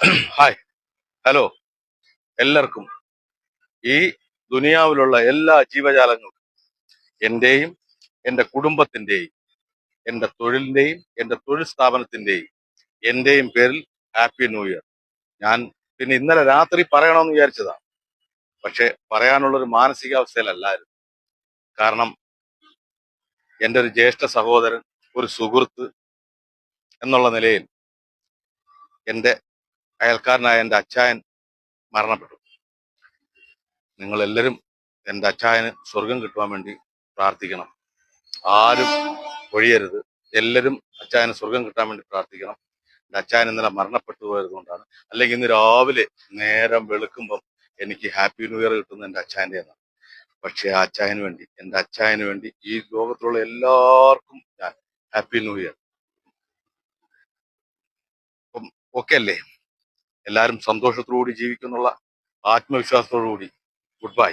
Hi, hello. എല്ലാവർക്കും, ഈ ദുനിയാവിലുള്ള എല്ലാ ജീവജാലങ്ങൾക്കും, എന്റെയും എൻ്റെ കുടുംബത്തിന്റെയും എൻ്റെ തൊഴിലിന്റെയും എൻ്റെ തൊഴിൽ സ്ഥാപനത്തിന്റെയും എന്റെയും പേരിൽ ഹാപ്പി ന്യൂ ഇയർ. ഞാൻ പിന്നെ ഇന്നലെ രാത്രി പറയണമെന്ന് വിചാരിച്ചതാണ്, പക്ഷെ പറയാനുള്ളൊരു മാനസികാവസ്ഥയിലല്ലായിരുന്നു. കാരണം എൻ്റെ ഒരു ജ്യേഷ്ഠ സഹോദരൻ, ഒരു സുഹൃത്ത് എന്നുള്ള നിലയിൽ എൻ്റെ അയൽക്കാരനായ എൻ്റെ അച്ചായൻ മരണപ്പെട്ടു. നിങ്ങളെല്ലാവരും എൻ്റെ അച്ചായന് സ്വർഗം കിട്ടുവാൻ വേണ്ടി പ്രാർത്ഥിക്കണം. ആരും ഒഴിയരുത്. എല്ലാവരും അച്ചായന് സ്വർഗം കിട്ടാൻ വേണ്ടി പ്രാർത്ഥിക്കണം. എൻ്റെ അച്ചായൻ ഇന്നലെ മരണപ്പെട്ടു പോയത് കൊണ്ടാണ്. അല്ലെങ്കിൽ ഇന്ന് രാവിലെ നേരം വെളുക്കുമ്പം എനിക്ക് ഹാപ്പി ന്യൂ ഇയർ കിട്ടുന്നത് എൻ്റെ അച്ചായൻ്റെ എന്നാണ്. പക്ഷെ ആ അച്ചായന് വേണ്ടി, എൻ്റെ അച്ചായന് വേണ്ടി, ഈ ലോകത്തിലുള്ള എല്ലാവർക്കും ഞാൻ ഹാപ്പി ന്യൂ ഇയർ. അപ്പം ഓക്കെ അല്ലേ? എല്ലാവരും സന്തോഷത്തോടുകൂടി ജീവിക്കുന്നുള്ള ആത്മവിശ്വാസത്തോടു കൂടി ഗുഡ് ബൈ.